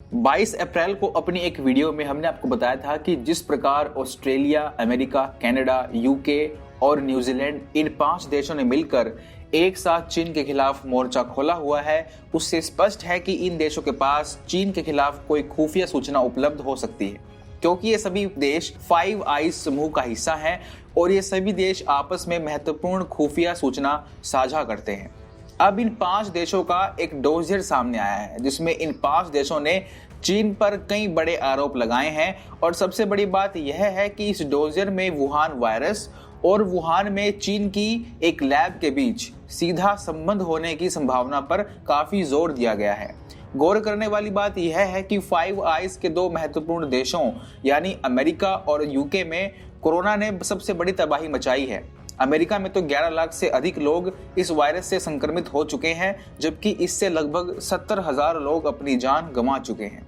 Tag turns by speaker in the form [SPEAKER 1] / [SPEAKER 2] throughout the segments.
[SPEAKER 1] 22 अप्रैल को अपनी एक वीडियो में हमने आपको बताया था कि जिस प्रकार ऑस्ट्रेलिया, अमेरिका, कनाडा, यूके और न्यूजीलैंड इन 5 देशों ने मिलकर एक साथ चीन के खिलाफ मोर्चा खोला हुआ है, उससे स्पष्ट है कि इन देशों के पास चीन के खिलाफ कोई खुफिया सूचना उपलब्ध हो सकती है, क्योंकि ये सभी देश फाइव आइज समूह का हिस्सा हैं और ये सभी देश आपस में महत्वपूर्ण खुफिया सूचना साझा करते हैं। अब इन 5 देशों का एक डोजियर सामने आया है, जिसमें इन 5 देशों ने चीन पर कई बड़े आरोप लगाए हैं और सबसे बड़ी बात यह है कि इस डोजियर में वुहान वायरस और वुहान में चीन की एक लैब के बीच सीधा संबंध होने की संभावना पर काफी जोर दिया गया है। गौर करने वाली बात यह है कि फाइव आइज के 2 महत्वपूर्ण देशों यानी अमेरिका और यूके में कोरोना ने सबसे बड़ी तबाही मचाई है। अमेरिका में तो 11 लाख से अधिक लोग इस वायरस से संक्रमित हो चुके हैं, जबकि इससे लगभग 70,000 लोग अपनी जान गंवा चुके हैं।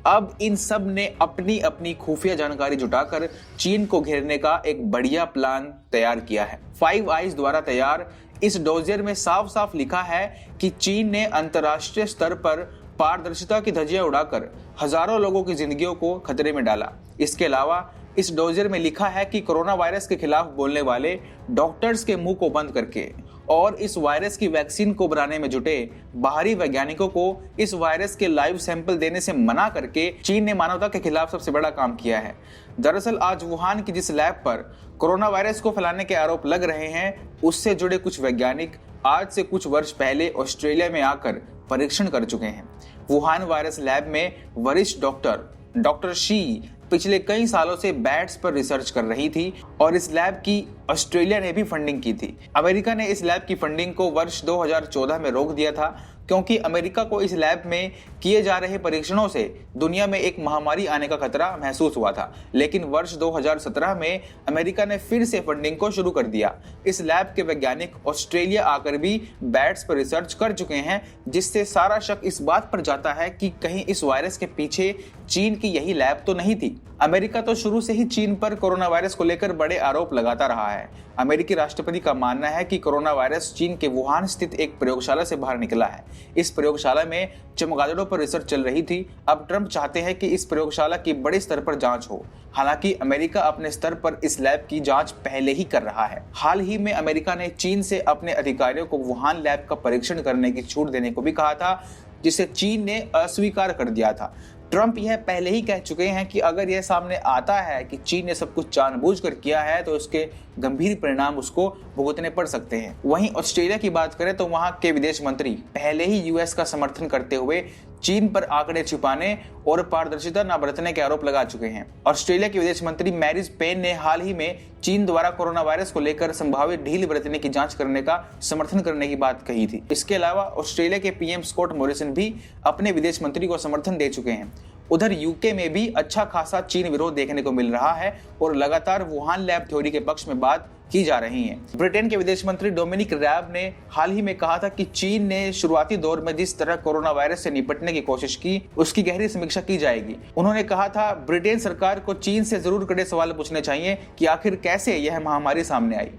[SPEAKER 1] अब इन सब ने अपनी अपनी खुफिया जानकारी जुटाकर चीन को घेरने का एक बढ़िया प्लान तैयार किया है। फाइव आइज द्वारा तैयार इस डोजियर में साफ साफ लिखा है कि चीन ने अंतर्राष्ट्रीय स्तर पर पारदर्शिता की धज्जियां उड़ाकर हजारों लोगों की जिंदगियों को खतरे में डाला। इसके अलावा इस डोजियर में लिखा है कि कोरोना वायरस के खिलाफ बोलने वाले डॉक्टर्स के मुंह को बंद करके और इस वायरस की वैक्सीन को बनाने में जुटे बाहरी वैज्ञानिकों को इस वायरस के लाइव सैंपल देने से मना करके चीन ने मानवता के खिलाफ सबसे बड़ा काम किया है। दरअसल आज वुहान की जिस लैब पर कोरोना वायरस को फैलाने के आरोप लग रहे हैं, उससे जुड़े कुछ वैज्ञानिक आज से कुछ वर्ष पहले ऑस्ट्रेलिया में आकर परीक्षण कर चुके हैं। वुहान वायरस लैब में वरिष्ठ डॉक्टर शी पिछले कई सालों से बैट्स पर रिसर्च कर रही थी और इस लैब की ऑस्ट्रेलिया ने भी फंडिंग की थी। अमेरिका ने इस लैब की फंडिंग को वर्ष 2014 में रोक दिया था, क्योंकि अमेरिका को इस लैब में किए जा रहे परीक्षणों से दुनिया में एक महामारी आने का खतरा महसूस हुआ था। लेकिन वर्ष 2017 में अमेरिका ने फिर से फंडिंग को शुरू कर दिया। इस लैब के वैज्ञानिक ऑस्ट्रेलिया आकर भी बैट्स पर रिसर्च कर चुके हैं, जिससे सारा शक इस बात पर जाता है कि कहीं इस वायरस के पीछे चीन की यही लैब तो नहीं थी। अमेरिका तो शुरू से ही चीन पर कोरोना वायरस को लेकर बड़े आरोप लगाता रहा है। अमेरिकी राष्ट्रपति का मानना है कि कोरोना वायरस चीन के वुहान स्थित एक प्रयोगशाला से बाहर निकला है। इस प्रयोगशाला में चमगादड़ों पर रिसर्च चल रही थी। अब ट्रंप चाहते हैं कि इस प्रयोगशाला की बड़े स्तर पर जांच हो। हालांकि अमेरिका अपने स्तर पर इस लैब की जांच पहले ही कर रहा है। हाल ही में अमेरिका ने चीन से अपने अधिकारियों को वुहान लैब का परीक्षण करने की छूट देने को भी कहा था, जिसे चीन ने अस्वीकार कर दिया था। ट्रंप यह पहले ही कह चुके हैं कि अगर यह सामने आता है कि चीन ने सब कुछ जानबूझकर किया है तो उसके गंभीर परिणाम उसको भुगतने पड़ सकते हैं। वहीं ऑस्ट्रेलिया की बात करें तो वहां के विदेश मंत्री पहले ही यूएस का समर्थन करते हुए चीन पर आंकड़े छुपाने और पारदर्शिता न बरतने के आरोप लगा चुके हैं। ऑस्ट्रेलिया के विदेश मंत्री मैरिज पेन ने हाल ही में चीन द्वारा कोरोना वायरस को लेकर संभावित ढील बरतने की जांच करने का समर्थन करने की बात कही थी। इसके अलावा ऑस्ट्रेलिया के पीएम स्कॉट मॉरिसन भी अपने विदेश मंत्री को समर्थन दे चुके हैं। उधर यूके में भी अच्छा खासा चीन विरोध देखने को मिल रहा है और लगातार वुहान लैब थ्योरी के पक्ष में बात की जा रही है। ब्रिटेन के विदेश मंत्री डोमिनिक रैब ने हाल ही में कहा था कि चीन ने शुरुआती दौर में जिस तरह कोरोना वायरस से निपटने की कोशिश की, उसकी गहरी समीक्षा की जाएगी। उन्होंने कहा था ब्रिटेन सरकार को चीन से जरूर कड़े सवाल पूछने चाहिए कि आखिर कैसे यह महामारी सामने आई।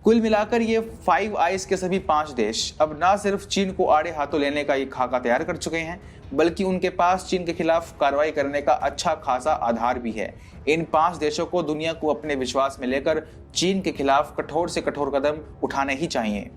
[SPEAKER 1] कुल मिलाकर ये फाइव आइज के सभी 5 देश अब ना सिर्फ चीन को आड़े हाथों लेने का एक खाका तैयार कर चुके हैं, बल्कि उनके पास चीन के खिलाफ कार्रवाई करने का अच्छा खासा आधार भी है। इन 5 देशों को दुनिया को अपने विश्वास में लेकर चीन के खिलाफ कठोर से कठोर कदम उठाने ही चाहिए।